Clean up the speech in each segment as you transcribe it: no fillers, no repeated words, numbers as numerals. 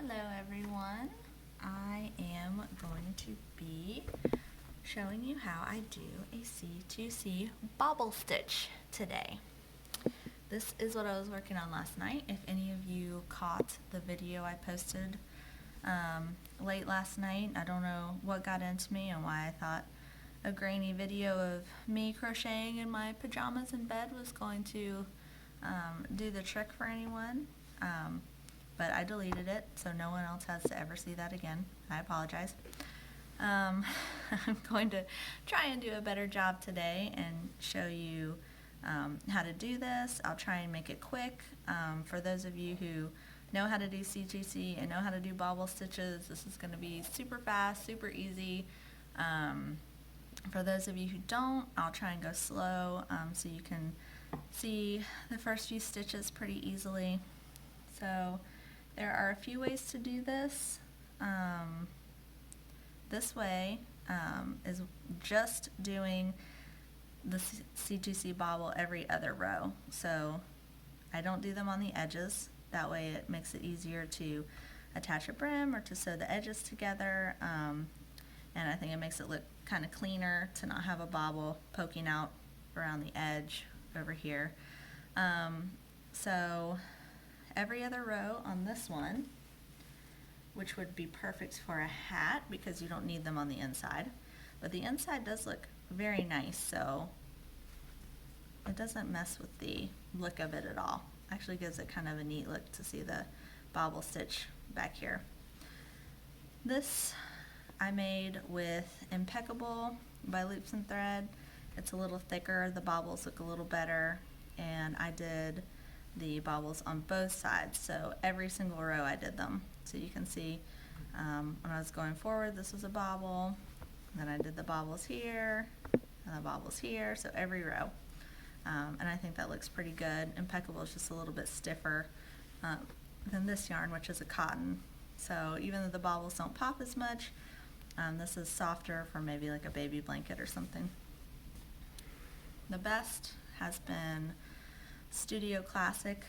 Hello everyone. I am going to be showing you how I do a C2C Bobble Stitch today. This is what I was working on last night. If any of you caught the video I posted late last night, I don't know what got into me and why I thought a grainy video of me crocheting in my pajamas in bed was going to do the trick for anyone. But I deleted it, so no one else has to ever see that again. I apologize. I'm going to try and do a better job today and show you how to do this. I'll try and make it quick. For those of you who know how to do C2C and know how to do bobble stitches, this is going to be super fast, super easy. For those of you who don't, I'll try and go slow so you can see the first few stitches pretty easily. So there are a few ways to do this. This way is just doing the C2C bobble every other row. So I don't do them on the edges. That way it makes it easier to attach a brim or to sew the edges together. And I think it makes it look kind of cleaner to not have a bobble poking out around the edge over here. So every other row on this one, which would be perfect for a hat because you don't need them on the inside, but the inside does look very nice, so it doesn't mess with the look of it at all. Actually gives it kind of a neat look to see the bobble stitch back here. This I made with Impeccable by Loops and Thread. It's a little thicker, the bobbles look a little better, and I did the bobbles on both sides, so every single row I did them. So you can see when I was going forward, this was a bobble, then I did the bobbles here and the bobbles here, so every row. And I think that looks pretty good. Impeccable is just a little bit stiffer than this yarn, which is a cotton. So even though the bobbles don't pop as much, this is softer for maybe like a baby blanket or something. The best has been Studio Classic,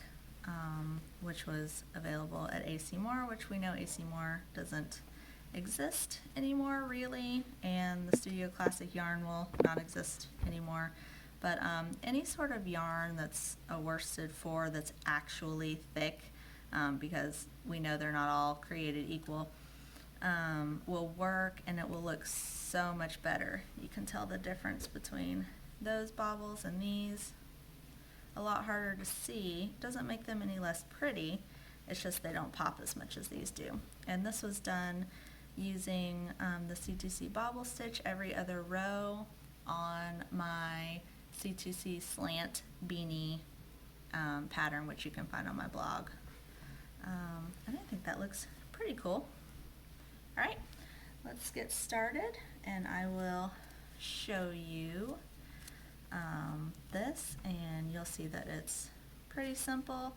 which was available at AC Moore, which we know AC Moore doesn't exist anymore really, and the Studio Classic yarn will not exist anymore. But any sort of yarn that's a worsted for that's actually thick, because we know they're not all created equal, will work, and it will look so much better. You can tell the difference between those bobbles and these. A lot harder to see. Doesn't make them any less pretty, it's just they don't pop as much as these do. And this was done using the C2C Bobble Stitch every other row on my C2C slant beanie pattern, which you can find on my blog. And I think that looks pretty cool. Alright, let's get started and I will show you this, and you'll see that it's pretty simple.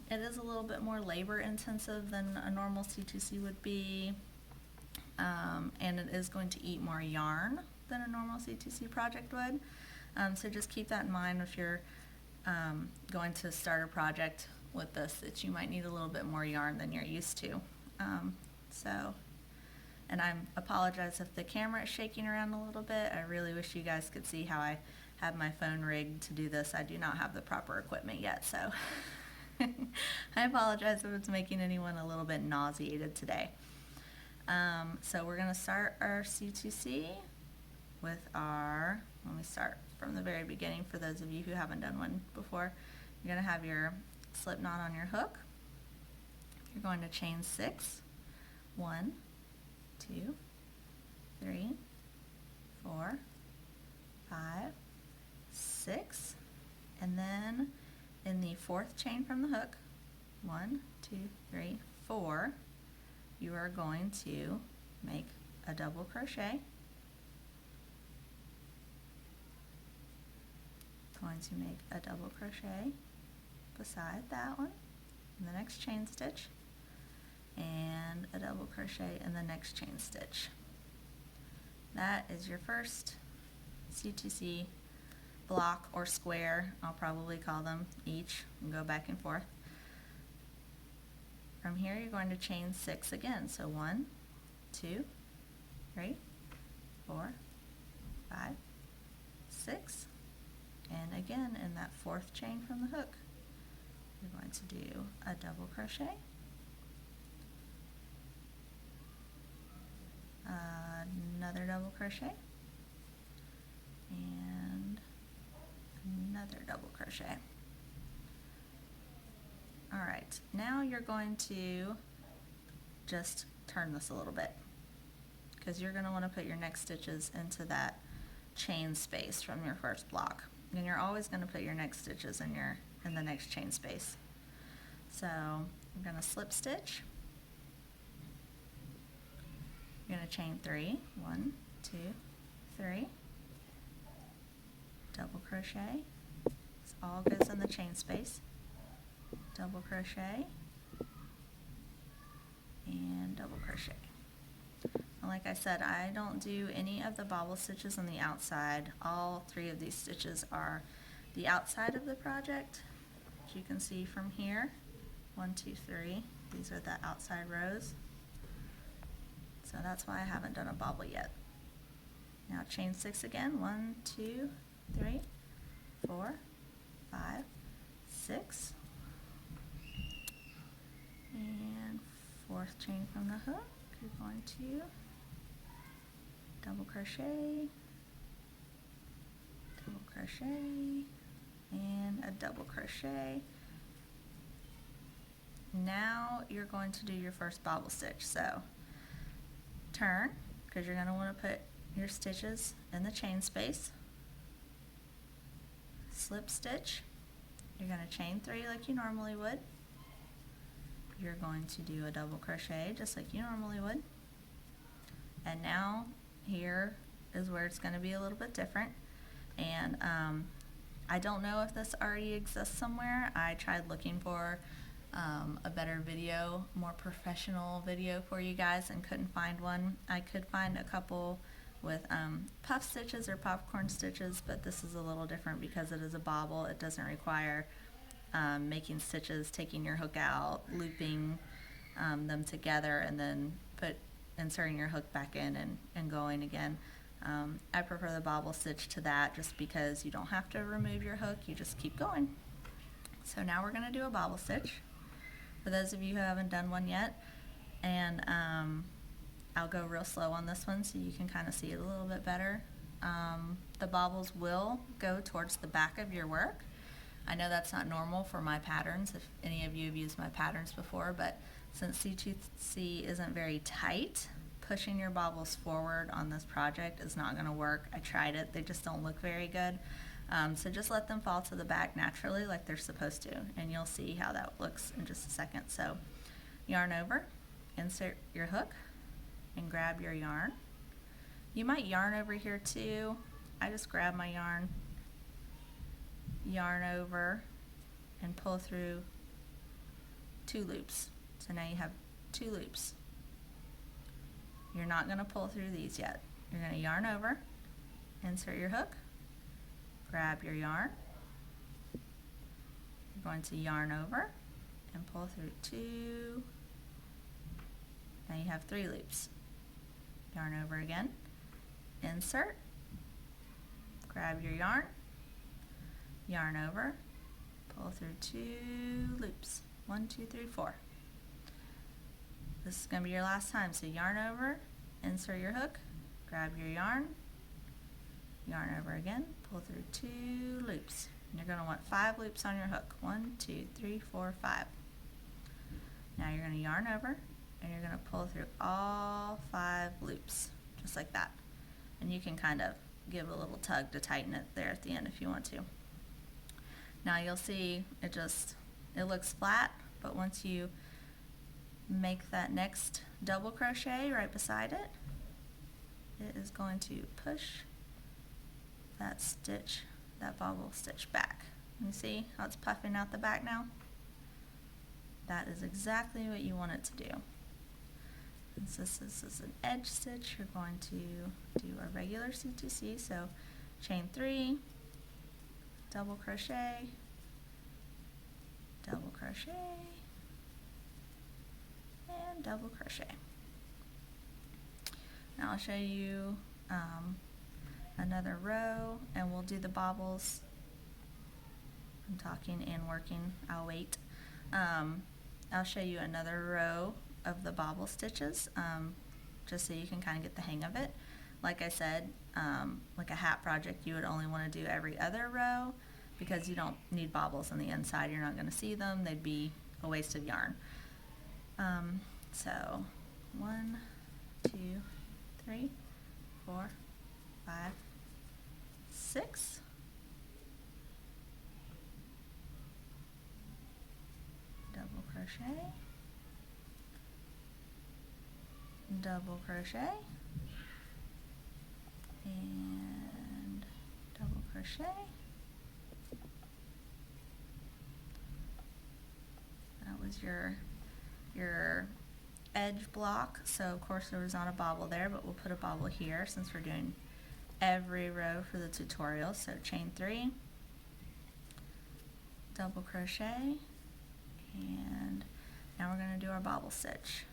It is a little bit more labor intensive than a normal C2C would be, and it is going to eat more yarn than a normal C2C project would. So just keep that in mind if you're going to start a project with this, that you might need a little bit more yarn than you're used to. And I apologize if the camera is shaking around a little bit. I really wish you guys could see how I have my phone rigged to do this. I do not have the proper equipment yet, so I apologize if it's making anyone a little bit nauseated today. So we're going to start our C2C with our, let me start from the very beginning for those of you who haven't done one before. You're going to have your slip knot on your hook. You're going to chain 6. 1, 2, 3, 4, 5, 6, and then in the 4th chain from the hook, 1, 2, 3, 4, you are going to make a double crochet. Going to make a double crochet beside that one in the next chain stitch, and a double crochet in the next chain stitch. That is your first C2C block or square, I'll probably call them each, and go back and forth. From here you're going to chain 6 again. So 1, 2, 3, 4, 5, 6, and again in that 4th chain from the hook, you're going to do a double crochet, another double crochet, and another double crochet. Alright, now you're going to just turn this a little bit, because you're going to want to put your next stitches into that chain space from your first block. And you're always going to put your next stitches in the next chain space. So I'm going to slip stitch. You're going to chain 3, 1, 2, 3, double crochet. This all goes in the chain space. Double crochet and double crochet. And like I said, I don't do any of the bobble stitches on the outside. All 3 of these stitches are the outside of the project, as you can see from here. 1, 2, 3. These are the outside rows. So that's why I haven't done a bobble yet. Now chain 6 again. 1, 2, 3, 4, 5, 6. And 4th chain from the hook, you're going to double crochet, and a double crochet. Now you're going to do your first bobble stitch. So turn, because you're going to want to put your stitches in the chain space. Slip stitch. You're going to chain 3 like you normally would. You're going to do a double crochet just like you normally would. And now here is where it's going to be a little bit different. And I don't know if this already exists somewhere. I tried looking for a better video, more professional video for you guys, and couldn't find one. I could find a couple with puff stitches or popcorn stitches, but this is a little different because it is a bobble. It doesn't require making stitches, taking your hook out, looping them together, and then inserting your hook back in and going again. I prefer the bobble stitch to that just because you don't have to remove your hook, you just keep going. So now we're going to do a bobble stitch for those of you who haven't done one yet, and I'll go real slow on this one so you can kind of see it a little bit better. The bobbles will go towards the back of your work. I know that's not normal for my patterns, if any of you have used my patterns before, but since C2C isn't very tight, pushing your bobbles forward on this project is not going to work. I tried it, they just don't look very good. So just let them fall to the back naturally like they're supposed to, and you'll see how that looks in just a second. So yarn over, insert your hook, and grab your yarn. You might yarn over here too. I just grab my yarn over, and pull through 2 loops. So now you have 2 loops. You're not going to pull through these yet. You're going to yarn over, insert your hook, grab your yarn. You're going to yarn over and pull through 2. Now you have 3 loops. Yarn over again, insert, grab your yarn over, pull through 2 loops. 1, 2, 3, 4. This is going to be your last time. So yarn over, insert your hook, grab your yarn over again, pull through 2 loops. And you're going to want 5 loops on your hook. 1, 2, 3, 4, 5. Now you're going to yarn over, and you're going to pull through all 5 loops, just like that. And you can kind of give a little tug to tighten it there at the end if you want to. Now you'll see it looks flat, but once you make that next double crochet right beside it, it is going to push that stitch, that bobble stitch back. You see how it's puffing out the back now? That is exactly what you want it to do. And since this is an edge stitch, you're going to do a regular C2C, so chain 3, double crochet, double crochet. Now I'll show you another row, and we'll do the bobbles. I'm talking and working, I'll wait. I'll show you another row of the bobble stitches, just so you can kind of get the hang of it. Like I said, like a hat project, you would only want to do every other row because you don't need bobbles on the inside. You're not going to see them. They'd be a waste of yarn. So 1, 2, 3, 4, 5, 6. Double crochet, double crochet, and double crochet. That was your edge block. So of course there was not a bobble there, but we'll put a bobble here since we're doing every row for the tutorial. So chain 3, double crochet, and now we're going to do our bobble stitch.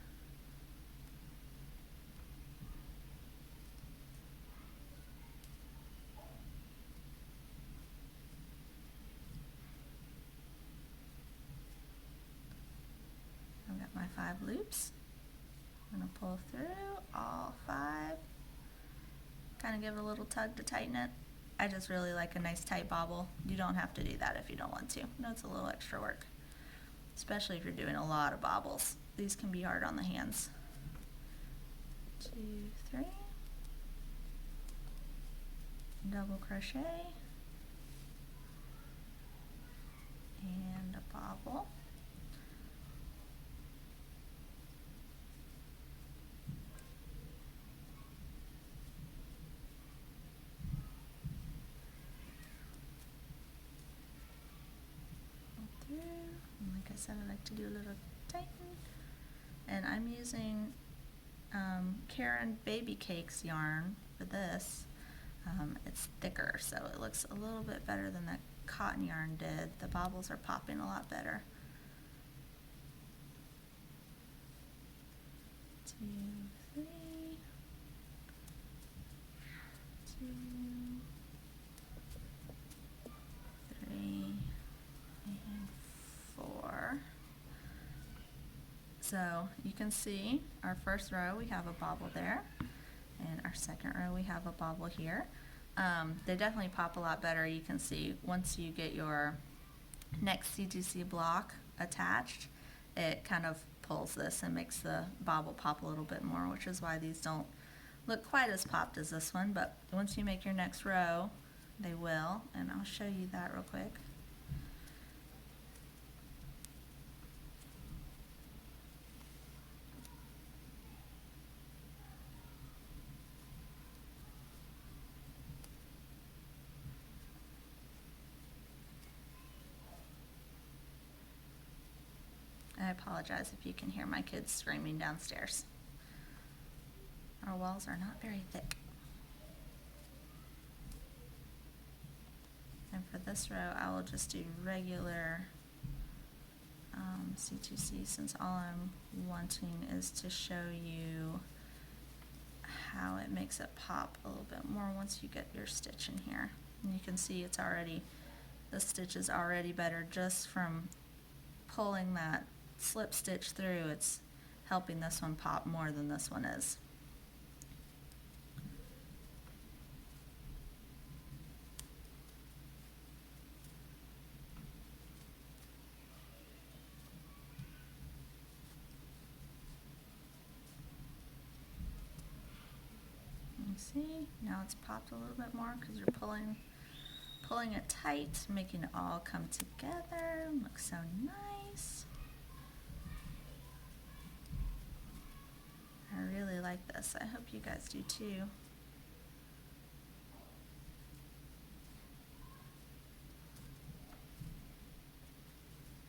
I've got my 5 loops. I'm going to pull through all 5. Kind of give it a little tug to tighten it. I just really like a nice tight bobble. You don't have to do that if you don't want to. No, it's a little extra work, especially if you're doing a lot of bobbles. These can be hard on the hands. 2, 3, double crochet, and a bobble. Pull through, and like I said, I like to do a little tighten. And I'm using Karen Baby Cakes yarn for this. It's thicker, so it looks a little bit better than that cotton yarn did. The bobbles are popping a lot better. 2, 3, 2, 3, and 4. So you can see our first row we have a bobble there, and our second row we have a bobble here. They definitely pop a lot better. You can see once you get your next C2C block attached, it kind of pulls this and makes the bobble pop a little bit more, which is why these don't look quite as popped as this one. But once you make your next row, they will, and I'll show you that real quick. I apologize if you can hear my kids screaming downstairs. Our walls are not very thick. And for this row, I will just do regular C2C, since all I'm wanting is to show you how it makes it pop a little bit more once you get your stitch in here. And you can see it's already, the stitch is already better just from pulling that slip stitch through. It's helping this one pop more than this one is. You see, now it's popped a little bit more because you're pulling it tight, making it all come together. Looks so nice. I really like this. I hope you guys do too.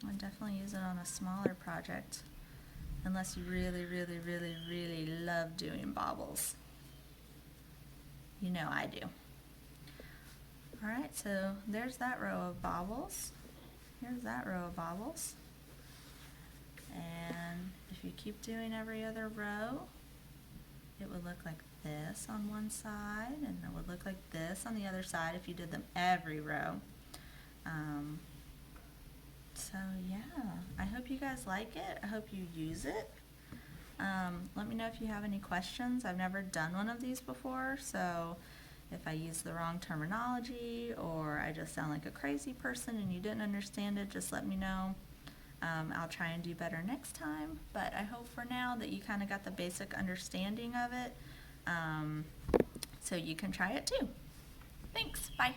I definitely use it on a smaller project, unless you really, really, really, really love doing bobbles. You know I do. Alright, so there's that row of bobbles. Here's that row of bobbles. And if you keep doing every other row, it would look like this on one side, and it would look like this on the other side if you did them every row. So yeah, I hope you guys like it. I hope you use it. Let me know if you have any questions. I've never done one of these before, so if I use the wrong terminology or I just sound like a crazy person and you didn't understand it, just let me know. I'll try and do better next time, but I hope for now that you kind of got the basic understanding of it, so you can try it too. Thanks, bye.